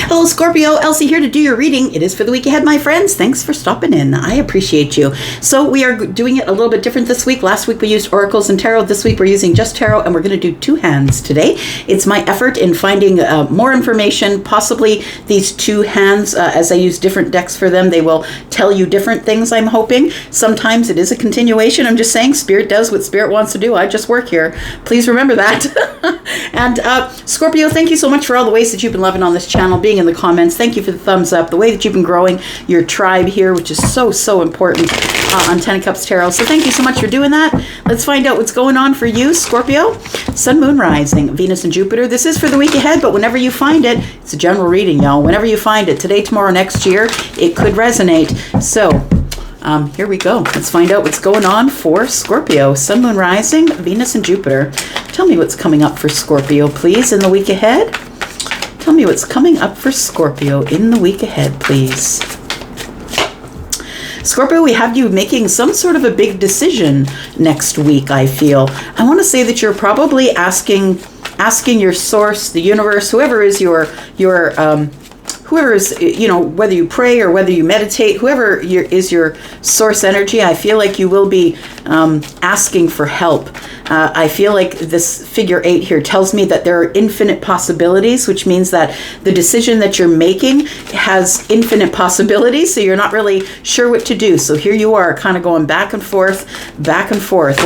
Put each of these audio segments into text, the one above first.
Hello, Scorpio. Elsie here to do your reading. It is for the week ahead, my friends. Thanks for stopping in. I appreciate you. So we are doing it a little bit different this week. Last week we used oracles and tarot. This week we're using just tarot, and we're going to do two hands today. It's my effort in finding more information. Possibly these two hands, as I use different decks for them, they will tell you different things, I'm hoping. Sometimes it is a continuation. I'm just saying Spirit does what Spirit wants to do. I just work here. Please remember that. And Scorpio, thank you so much for all the ways that you've been loving on this channel, being in the comments. Thank you for the thumbs up, the way that you've been growing your tribe here, which is so important on Ten of Cups Tarot. So thank you so much for doing that. Let's find out what's going on for you, Scorpio. Sun, Moon, Rising, Venus, and Jupiter. This is for the week ahead, but whenever you find it, it's a general reading, y'all. Whenever you find it, today, tomorrow, next year, it could resonate. So here we go. Let's find out what's going on for Scorpio. Sun, Moon, Rising, Venus, and Jupiter. Tell me what's coming up for Scorpio, please, in the week ahead. Tell me what's coming up for Scorpio in the week ahead, please. Scorpio, we have you making some sort of a big decision next week, I feel. I want to say that you're probably asking your source, the universe, whoever is whoever is, whether you pray or whether you meditate, whoever is your source energy, I feel like you will be asking for help. I feel like this figure 8 here tells me that there are infinite possibilities, which means that the decision that you're making has infinite possibilities, so you're not really sure what to do. So here you are kind of going back and forth, back and forth.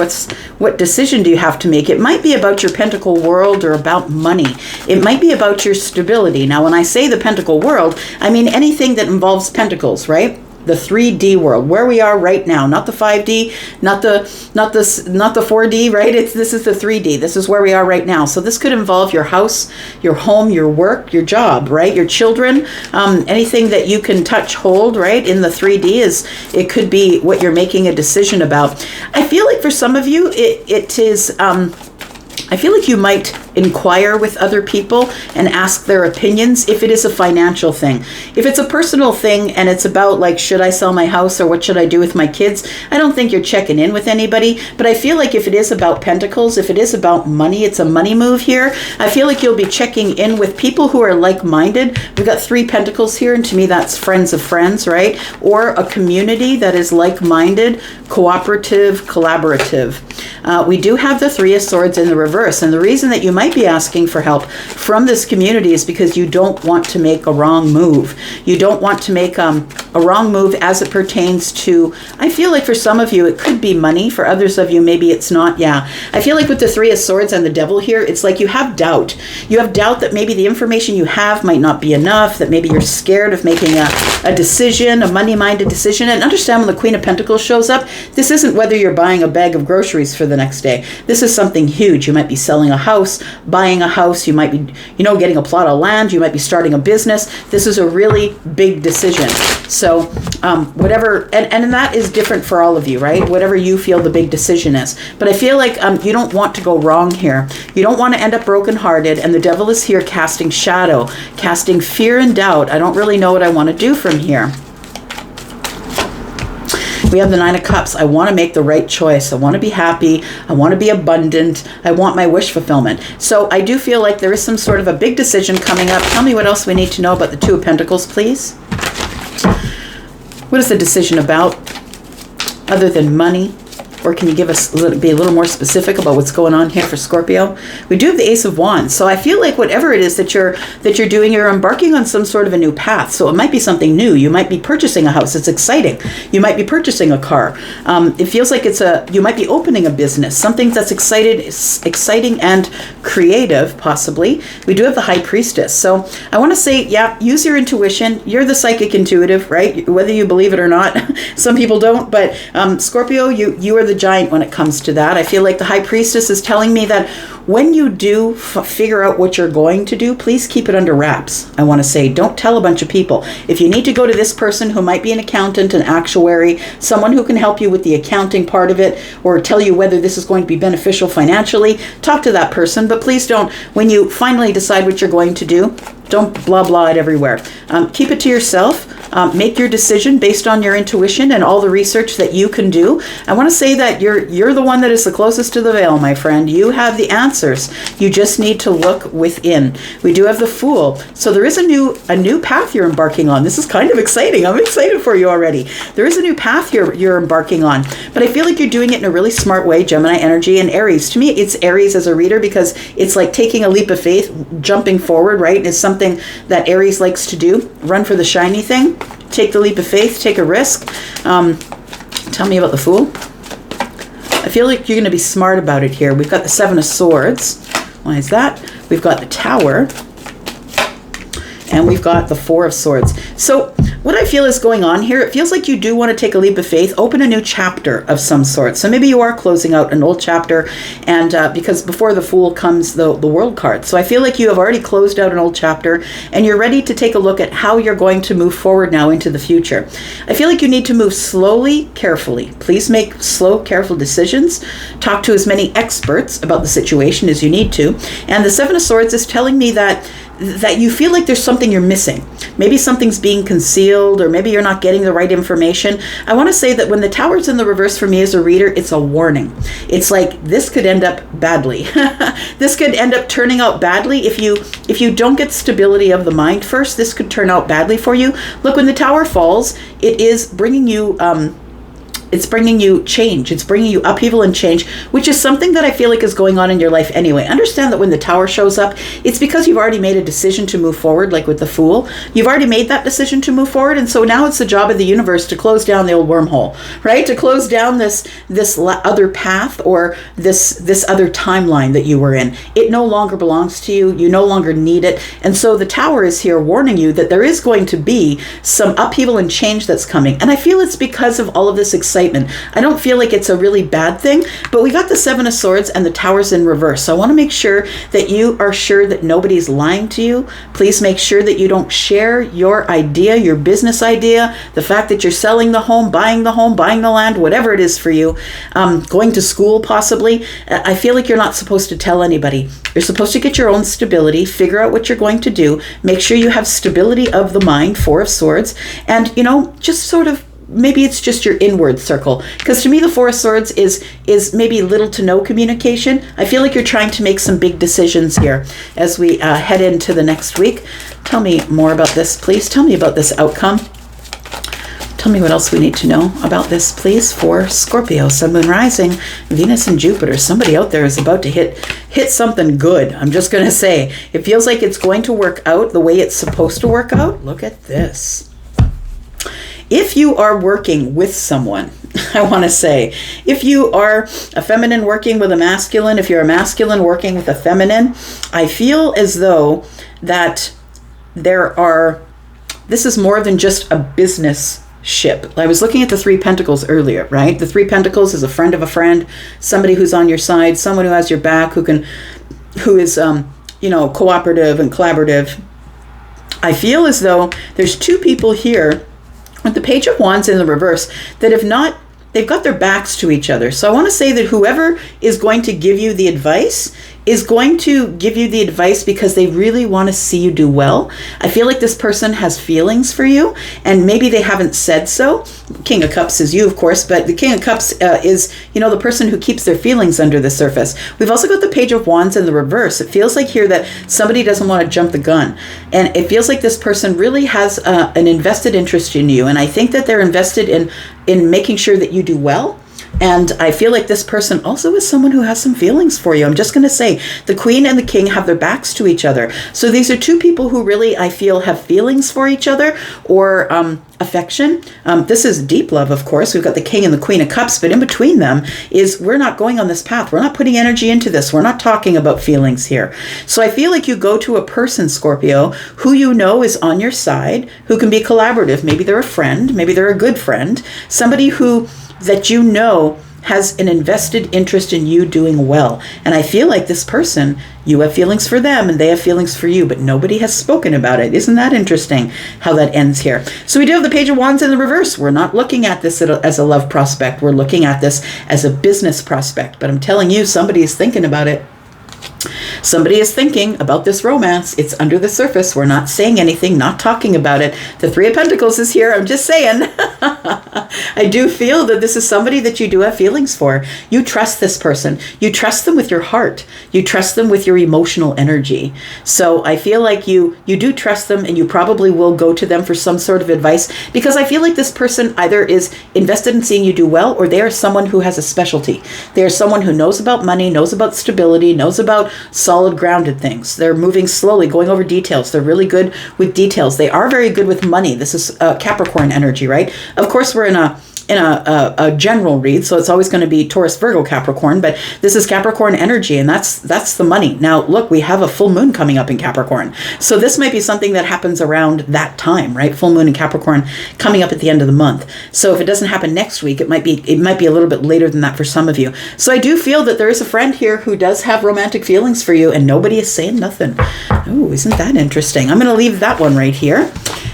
What decision do you have to make? It might be about your pentacle world or about money. It might be about your stability. Now, when I say the pentacle world, I mean anything that involves pentacles, right? The 3D world, where we are right now, not the 5D, not the 4D, right? This is the 3D. This is where we are right now. So this could involve your house, your home, your work, your job, right? Your children, anything that you can touch, hold, right? In the 3D it could be what you're making a decision about. I feel like for some of you, it is. I feel like you might inquire with other people and ask their opinions if it is a financial thing. If it's a personal thing and it's about like, should I sell my house or what should I do with my kids? I don't think you're checking in with anybody, but I feel like if it is about pentacles, if it is about money, it's a money move here. I feel like you'll be checking in with people who are like-minded. We've got 3 pentacles here, and to me that's friends of friends, right? Or a community that is like-minded, cooperative, collaborative. We do have the 3 of Swords in the reverse, and the reason that you might be asking for help from this community is because you don't want to make a wrong move. You don't want to make a wrong move as it pertains to, I feel like for some of you it could be money, for others of you maybe it's not. Yeah, I feel like with the 3 of Swords and the Devil here, it's like you have doubt. You have doubt that maybe the information you have might not be enough, that maybe you're scared of making a decision, a money-minded decision. And understand, when the Queen of Pentacles shows up, this isn't whether you're buying a bag of groceries for the next day. This is something huge. You might be selling a house, buying a house, you might be, getting a plot of land, you might be starting a business. This is a really big decision. So whatever, and that is different for all of you, right? Whatever you feel the big decision is. But I feel like you don't want to go wrong here. You don't want to end up brokenhearted, and the Devil is here casting shadow, casting fear and doubt. I don't really know what I want to do from here. We have the 9 of Cups. I want to make the right choice. I want to be happy. I want to be abundant. I want my wish fulfillment. So I do feel like there is some sort of a big decision coming up. Tell me what else we need to know about the 2 of Pentacles, please. What is the decision about, other than money? Or can you give us be a little more specific about what's going on here for Scorpio? We do have the Ace of Wands. So I feel like whatever it is that you're doing, you're embarking on some sort of a new path. So it might be something new. You might be purchasing a house. It's exciting. You might be purchasing a car. It feels like you might be opening a business, something that's exciting and creative, possibly. We do have the High Priestess. So I want to say, yeah, use your intuition. You're the psychic intuitive, right? Whether you believe it or not. Some people don't, but Scorpio, you are the giant when it comes to that. I feel like the High Priestess is telling me that when you do figure out what you're going to do, please keep it under wraps. I want to say, don't tell a bunch of people. If you need to go to this person who might be an accountant, an actuary, someone who can help you with the accounting part of it, or tell you whether this is going to be beneficial financially, talk to that person. But please don't, when you finally decide what you're going to do, don't blah blah it everywhere. Keep it to yourself. Make your decision based on your intuition and all the research that you can do. I want to say that you're the one that is the closest to the veil, my friend. You have the answers. You just need to look within. We do have the Fool. So there is a new path you're embarking on. This is kind of exciting. I'm excited for you already. There is a new path you're embarking on, but I feel like you're doing it in a really smart way. Gemini energy and Aries. To me, it's Aries as a reader because it's like taking a leap of faith, jumping forward, right? It's something that Aries likes to do. Run for the shiny thing. Take the leap of faith. Take a risk. Tell me about the Fool. I feel like you're going to be smart about it here. We've got the Seven of Swords. Why is that? We've got the Tower. And we've got the Four of Swords. So what I feel is going on here, it feels like you do want to take a leap of faith, open a new chapter of some sort. So maybe you are closing out an old chapter, and because before the Fool comes the World card. So I feel like you have already closed out an old chapter, and you're ready to take a look at how you're going to move forward now into the future. I feel like you need to move slowly, carefully. Please make slow, careful decisions. Talk to as many experts about the situation as you need to. And the Seven of Swords is telling me that you feel like there's something you're missing. Maybe something's being concealed, or maybe you're not getting the right information. I want to say that when the Tower's in the reverse for me as a reader, it's a warning. It's like this could end up badly. This could end up turning out badly if you don't get stability of the mind first. This could turn out badly for you. Look, when the Tower falls, it is bringing you it's bringing you change. It's bringing you upheaval and change, which is something that I feel like is going on in your life anyway. Understand that when the Tower shows up, it's because you've already made a decision to move forward, like with the Fool. You've already made that decision to move forward, and so now it's the job of the universe to close down the old wormhole, right? To close down this other path or this other timeline that you were in. It no longer belongs to you. You no longer need it. And so the Tower is here warning you that there is going to be some upheaval and change that's coming. And I feel it's because of all of this excitement. I don't feel like it's a really bad thing, but we got the Seven of Swords and the Tower's in reverse. So I want to make sure that you are sure that nobody's lying to you. Please make sure that you don't share your idea, your business idea, the fact that you're selling the home, buying the land, whatever it is for you, going to school possibly. I feel like you're not supposed to tell anybody. You're supposed to get your own stability, figure out what you're going to do, make sure you have stability of the mind, Four of Swords, and, just sort of maybe it's just your inward circle. Because to me, the Four of Swords is maybe little to no communication. I feel like you're trying to make some big decisions here as we head into the next week. Tell me more about this, please. Tell me about this outcome. Tell me what else we need to know about this, please, for Scorpio, Sun, Moon, Rising, Venus, and Jupiter. Somebody out there is about to hit something good. I'm just going to say, it feels like it's going to work out the way it's supposed to work out. Look at this. If you are working with someone, I want to say, if you are a feminine working with a masculine, if you're a masculine working with a feminine, I feel as though that this is more than just a business ship. I was looking at the Three Pentacles earlier, right? The Three Pentacles is a friend of a friend, somebody who's on your side, someone who has your back, who is cooperative and collaborative. I feel as though there's two people here with the Page of Wands in the reverse that they've got their backs to each other. So I want to say that whoever is going to give you the advice is going to give you the advice because they really want to see you do well. I feel like this person has feelings for you, and maybe they haven't said so. King of Cups is you, of course, but the King of Cups is, the person who keeps their feelings under the surface. We've also got the Page of Wands in the reverse. It feels like here that somebody doesn't want to jump the gun, and it feels like this person really has an invested interest in you, and I think that they're invested in making sure that you do well. And I feel like this person also is someone who has some feelings for you. I'm just going to say the Queen and the King have their backs to each other. So these are two people who really, I feel, have feelings for each other or affection. This is deep love, of course. We've got the King and the Queen of Cups, but in between them is we're not going on this path. We're not putting energy into this. We're not talking about feelings here. So I feel like you go to a person, Scorpio, who you know is on your side, who can be collaborative. Maybe they're a friend. Maybe they're a good friend. Somebody that you know has an invested interest in you doing well. And I feel like this person, you have feelings for them and they have feelings for you, but nobody has spoken about it. Isn't that interesting how that ends here? So we do have the Page of Wands in the reverse. We're not looking at this as a love prospect. We're looking at this as a business prospect. But I'm telling you, somebody is thinking about it. Somebody is thinking about this romance. It's under the surface. We're not saying anything, not talking about it. The Three of Pentacles is here. I'm just saying. I do feel that this is somebody that you do have feelings for. You trust this person. You trust them with your heart. You trust them with your emotional energy. So I feel like you do trust them, and you probably will go to them for some sort of advice, because I feel like this person either is invested in seeing you do well, or they are someone who has a specialty. They are someone who knows about money, knows about stability, knows about solid grounded things. They're moving slowly, going over details. They're really good with details. They are very good with money. This is Capricorn energy, right? Of course, we're in a general read, so it's always going to be Taurus, Virgo, Capricorn, but this is Capricorn energy, and that's the money. Now, look, we have a full moon coming up in Capricorn, so this might be something that happens around that time, right? Full moon in Capricorn coming up at the end of the month. So if it doesn't happen next week, it might be a little bit later than that for some of you. So I do feel that there is a friend here who does have romantic feelings for you, and nobody is saying nothing. Oh, isn't that interesting? I'm going to leave that one right here.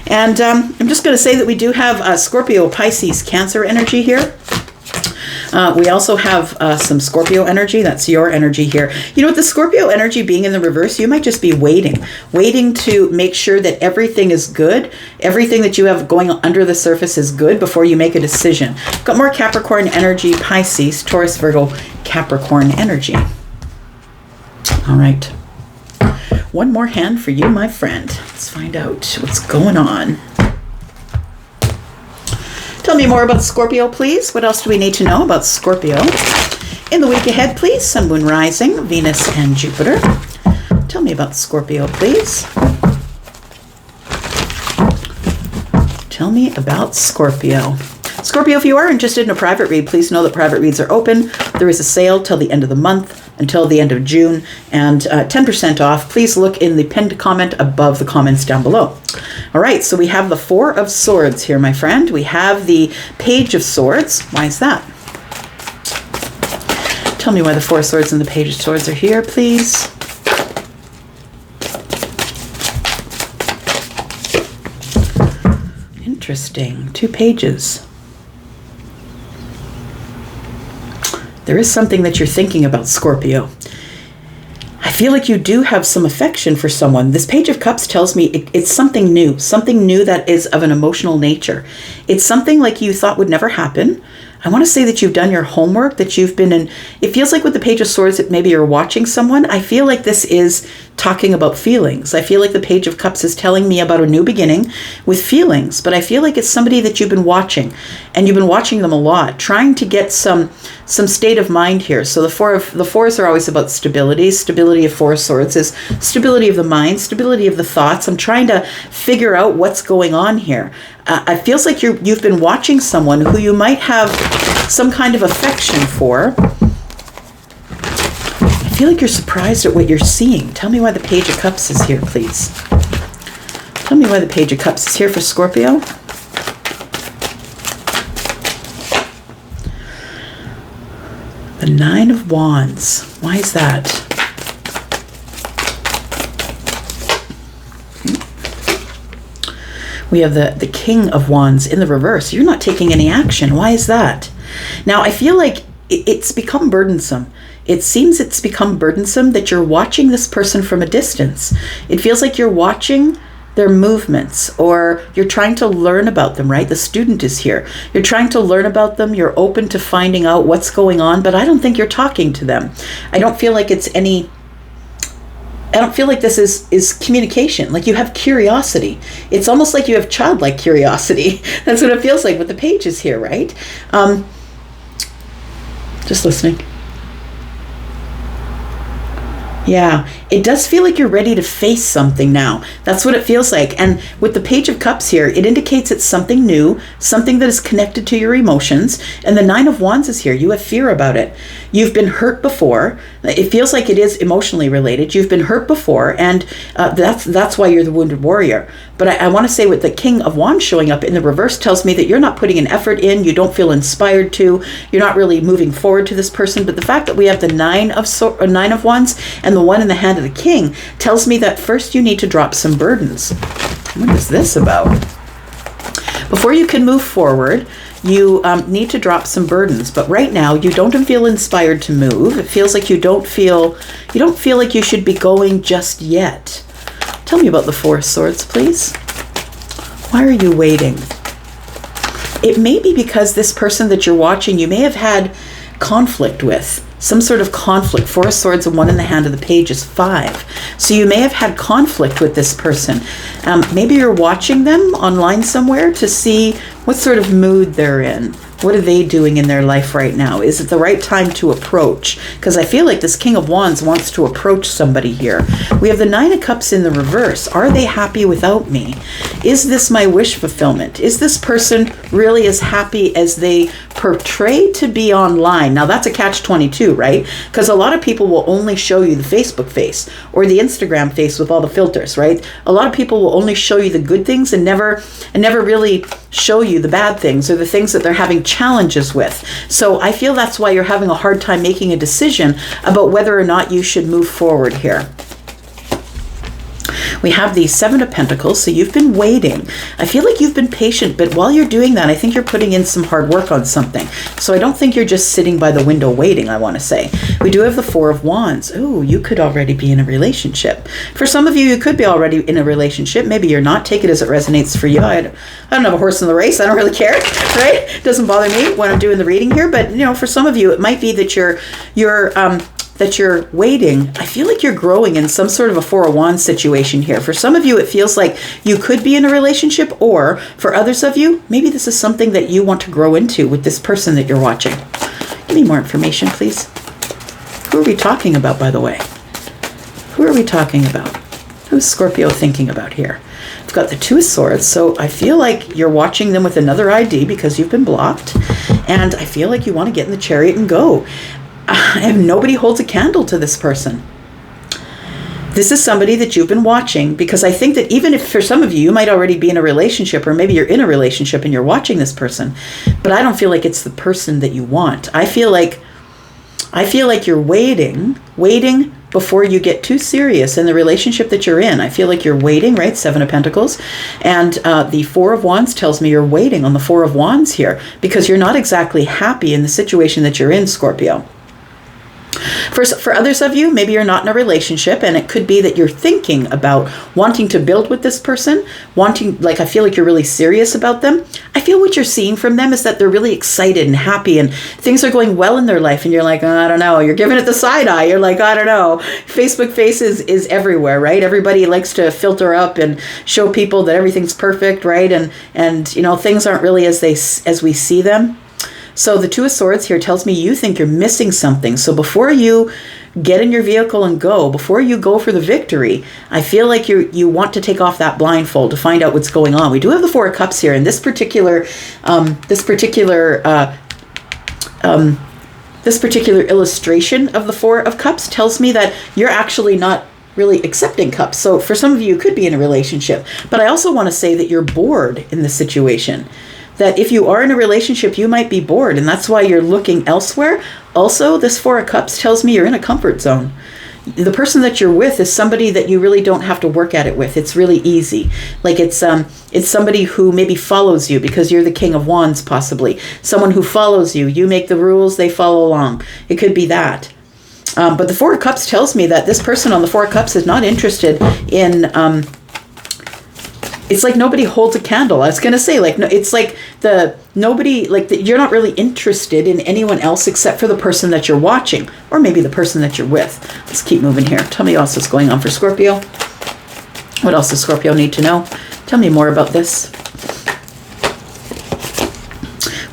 And I'm just going to say that we do have Scorpio, Pisces, Cancer energy here. We also have some Scorpio energy. That's your energy here. You know, with the Scorpio energy being in the reverse, you might just be waiting to make sure that everything is good. Everything that you have going under the surface is good before you make a decision. Got more Capricorn energy, Pisces, Taurus, Virgo, Capricorn energy. All right. One more hand for you, my friend. Let's find out what's going on. Tell me more about Scorpio, please. What else do we need to know about Scorpio? In the week ahead, please. Sun, Moon, Rising, Venus, and Jupiter. Tell me about Scorpio, please. Tell me about Scorpio. Scorpio, if you are interested in a private read, please know that private reads are open. There is a sale till the end of the month, until the end of June, and 10% off. Please look in the pinned comment above the comments down below. All right, so we have the Four of Swords here, my friend. We have the Page of Swords. Why is that? Tell me why the Four of Swords and the Page of Swords are here, please. Interesting. 2 pages. There is something that you're thinking about, Scorpio. I feel like you do have some affection for someone. This Page of Cups tells me it's something new that is of an emotional nature. It's something like you thought would never happen. I want to say that you've done your homework, that you've been in. It feels like with the Page of Swords that maybe you're watching someone. I feel like this is talking about feelings. I feel like the Page of Cups is telling me about a new beginning with feelings, but I feel like it's somebody that you've been watching, and you've been watching them a lot, trying to get some state of mind here. So the fours are always about stability. Stability of Four of Swords is stability of the mind, stability of the thoughts. I'm trying to figure out what's going on here. It feels like you've been watching someone who you might have some kind of affection for. I feel like you're surprised at what you're seeing. Tell me why the Page of Cups is here, please. Tell me why the Page of Cups is here for Scorpio. The Nine of Wands. Why is that? We have the King of Wands in the reverse. You're not taking any action. Why is that? Now, I feel like it's become burdensome. It seems it's become burdensome that you're watching this person from a distance. It feels like you're watching their movements, or you're trying to learn about them, right? The Student is here. You're trying to learn about them. You're open to finding out what's going on, but I don't think you're talking to them. I don't feel like it's any... I don't feel like this is communication. Like you have curiosity. It's almost like you have childlike curiosity. That's what it feels like with the pages here, right? Just listening. Yeah, it does feel like you're ready to face something now. That's what it feels like. And with the Page of Cups here, it indicates it's something new, something that is connected to your emotions. And the Nine of Wands is here. You have fear about it. You've been hurt before. It feels like it is emotionally related. You've been hurt before, and that's why you're the wounded warrior. But I want to say with the King of Wands showing up in the reverse tells me that you're not putting an effort in. You don't feel inspired to. You're not really moving forward to this person. But the fact that we have the Nine of Wands and the one in the hand of the King tells me that first you need to drop some burdens. What is this about? Before you can move forward, you need to drop some burdens. But right now, you don't feel inspired to move. It feels like you don't feel like you should be going just yet. Tell me about the Four of Swords, please. Why are you waiting? It may be because this person that you're watching, you may have had conflict with. Some sort of conflict. Four of Swords and one in the hand of the Page is 5. So you may have had conflict with this person. Maybe you're watching them online somewhere to see what sort of mood they're in. What are they doing in their life right now? Is it the right time to approach? Because I feel like this King of Wands wants to approach somebody here. We have the Nine of Cups in the reverse. Are they happy without me? Is this my wish fulfillment? Is this person really as happy as they portray to be online? Now that's a catch-22, right? Because a lot of people will only show you the Facebook face or the Instagram face with all the filters, right? A lot of people will only show you the good things and never really show you the bad things or the things that they're having challenges with. So I feel that's why you're having a hard time making a decision about whether or not you should move forward here. We have the Seven of Pentacles, so you've been waiting. I feel like you've been patient, but while you're doing that, I think you're putting in some hard work on something. So I don't think you're just sitting by the window waiting, I want to say. We do have the Four of Wands. Oh, you could already be in a relationship. For some of you, you could be already in a relationship. Maybe you're not. Take it as it resonates for you. I don't have a horse in the race. I don't really care, right? It doesn't bother me when I'm doing the reading here, but for some of you, it might be that you're waiting. I feel like you're growing in some sort of a Four of Wands situation here. For some of you, it feels like you could be in a relationship, or for others of you, maybe this is something that you want to grow into with this person that you're watching. Give me more information, please. Who are we talking about, by the way? Who are we talking about? Who's Scorpio thinking about here? I've got the Two of Swords, so I feel like you're watching them with another ID because you've been blocked, and I feel like you want to get in the Chariot and go. And nobody holds a candle to this person. This is somebody that you've been watching, because I think that even if for some of you, you might already be in a relationship, or maybe you're in a relationship and you're watching this person, but I don't feel like it's the person that you want. I feel like you're waiting before you get too serious in the relationship that you're in. I feel like you're waiting, right? Seven of Pentacles. And the Four of Wands tells me you're waiting on the Four of Wands here because you're not exactly happy in the situation that you're in, Scorpio. For others of you, maybe you're not in a relationship, and it could be that you're thinking about wanting to build with this person, I feel like you're really serious about them. I feel what you're seeing from them is that they're really excited and happy and things are going well in their life, and you're like, oh, I don't know. You're giving it the side eye. You're like, I don't know. Facebook faces is everywhere, right? Everybody likes to filter up and show people that everything's perfect, right? And things aren't really as we see them. So the Two of Swords here tells me you think you're missing something. So before you get in your vehicle and go, before you go for the victory, I feel like you want to take off that blindfold to find out what's going on. We do have the Four of Cups here, and this particular illustration of the Four of Cups tells me that you're actually not really accepting cups. So for some of you, you could be in a relationship, but I also want to say that you're bored in this situation. That if you are in a relationship, you might be bored, and that's why you're looking elsewhere. Also, this Four of Cups tells me you're in a comfort zone. The person that you're with is somebody that you really don't have to work at it with. It's really easy. Like it's somebody who maybe follows you because you're the King of Wands, possibly. Someone who follows you. You make the rules, they follow along. It could be that. But the Four of Cups tells me that this person on the Four of Cups is not interested in... it's like nobody holds a candle. I was going to say, it's like you're not really interested in anyone else except for the person that you're watching, or maybe the person that you're with. Let's keep moving here. Tell me what else is going on for Scorpio. What else does Scorpio need to know? Tell me more about this.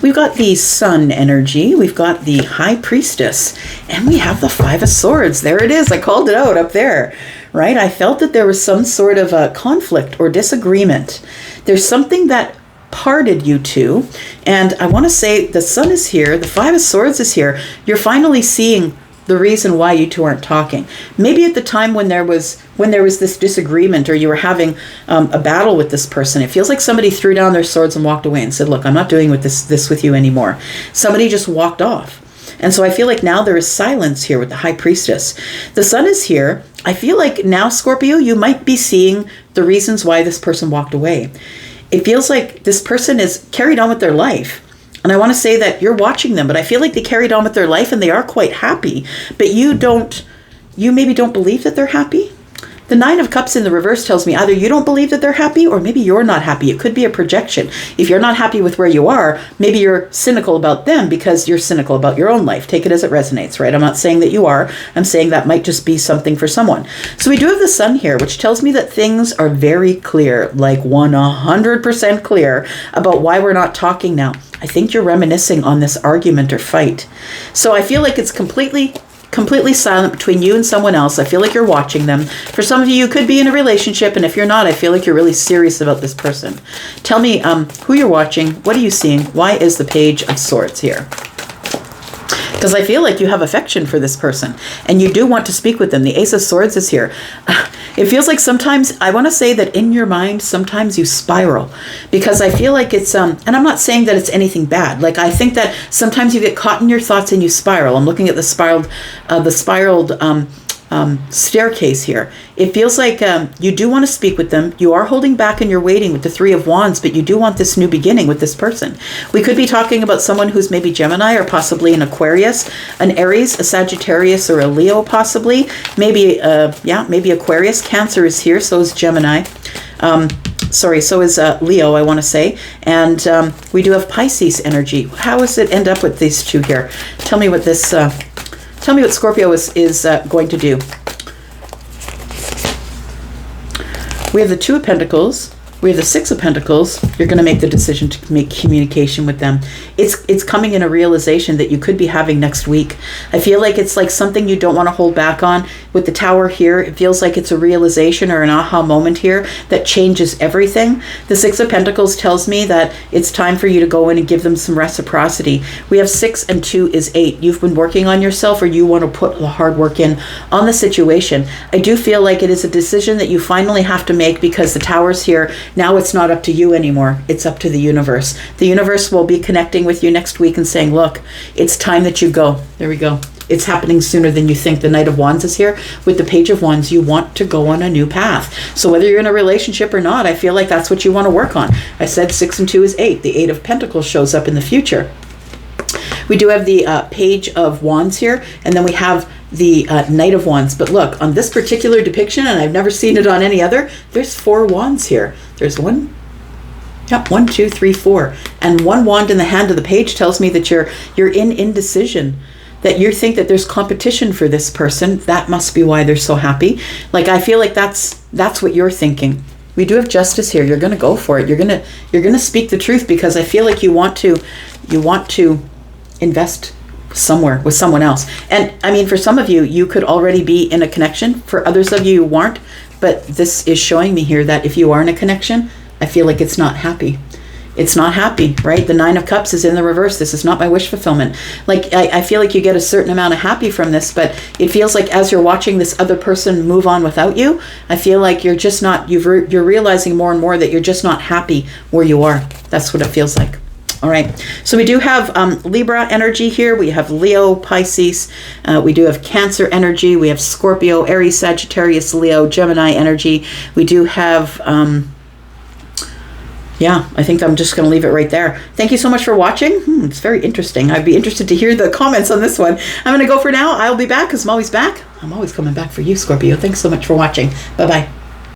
We've got the Sun energy, we've got the High Priestess, and we have the Five of Swords. There it is. I called it out up there. Right? I felt that there was some sort of a conflict or disagreement. There's something that parted you two. And I want to say the Sun is here. The Five of Swords is here. You're finally seeing the reason why you two aren't talking. Maybe at the time when there was this disagreement, or you were having a battle with this person, it feels like somebody threw down their swords and walked away and said, look, I'm not doing this with you anymore. Somebody just walked off. And so I feel like now there is silence here with the High Priestess. The Sun is here. I feel like now, Scorpio, you might be seeing the reasons why this person walked away. It feels like this person is carried on with their life. And I want to say that you're watching them, but I feel like they carried on with their life and they are quite happy. But you maybe don't believe that they're happy. The Nine of Cups in the reverse tells me either you don't believe that they're happy or maybe you're not happy. It could be a projection. If you're not happy with where you are, maybe you're cynical about them because you're cynical about your own life. Take it as it resonates, right? I'm not saying that you are. I'm saying that might just be something for someone. So we do have the Sun here, which tells me that things are very clear, like 100% clear about why we're not talking now. I think you're reminiscing on this argument or fight. So I feel like it's completely silent between you and someone else. I feel like you're watching them. For some of you, you could be in a relationship, and if you're not, I feel like you're really serious about this person. Tell me who you're watching. What are you seeing? Why is the Page of Swords here? Because I feel like you have affection for this person, and you do want to speak with them. The Ace of Swords is here. It feels like sometimes, I want to say that in your mind, sometimes you spiral, because I feel like it's, and I'm not saying that it's anything bad. Like, I think that sometimes you get caught in your thoughts and you spiral. I'm looking at the spiraled staircase here. It feels like you do want to speak with them. You are holding back and you're waiting with the Three of Wands, but you do want this new beginning with this person. We could be talking about someone who's maybe Gemini or possibly an Aquarius, an Aries, a Sagittarius, or a Leo possibly. Maybe Aquarius. Cancer is here, so is Gemini. So is Leo, I want to say. And we do have Pisces energy. How does it end up with these two here? Tell me what this... Tell me what Scorpio is going to do. We have the Two of Pentacles. We have the Six of Pentacles. You're going to make the decision to make communication with them. It's coming in a realization that you could be having next week. I feel like it's like something you don't want to hold back on. With the Tower here, it feels like it's a realization or an aha moment here that changes everything. The Six of Pentacles tells me that it's time for you to go in and give them some reciprocity. We have 6 and 2 is 8. You've been working on yourself, or you want to put the hard work in on the situation. I do feel like it is a decision that you finally have to make, because the Tower's here. Now it's not up to you anymore. It's up to the universe. The universe will be connecting with you next week and saying, look, it's time that you go. There we go. It's happening sooner than you think. The Knight of Wands is here. With the Page of Wands, you want to go on a new path. So whether you're in a relationship or not, I feel like that's what you want to work on. I said 6 and 2 is 8. The 8 of Pentacles shows up in the future. We do have the Page of Wands here, and then we have the Knight of Wands. But look, on this particular depiction, and I've never seen it on any other, there's 4 wands here. There's 1, 2, 3, 4. And 1 wand in the hand of the page tells me that you're in indecision, that you think that there's competition for this person. That must be why they're so happy. Like, I feel like that's what you're thinking. We do have Justice here. You're going to go for it. You're going to speak the truth, because I feel like you want to invest somewhere with someone else. And I mean, for some of you, you could already be in a connection. For others of you aren't. But this is showing me here that if you are in a connection, I feel like it's not happy. It's not happy, right? The 9 of Cups is in the reverse. This is not my wish fulfillment. Like, I feel like you get a certain amount of happy from this, but it feels like as you're watching this other person move on without you, I feel like you're just not, you're realizing more and more that you're just not happy where you are. That's what it feels like. All right, so we do have Libra energy here. We have Leo, Pisces. We do have Cancer energy. We have Scorpio, Aries, Sagittarius, Leo, Gemini energy. We do have, I think I'm just going to leave it right there. Thank you so much for watching. It's very interesting. I'd be interested to hear the comments on this one. I'm going to go for now. I'll be back, because I'm always back. I'm always coming back for you, Scorpio. Thanks so much for watching. Bye-bye.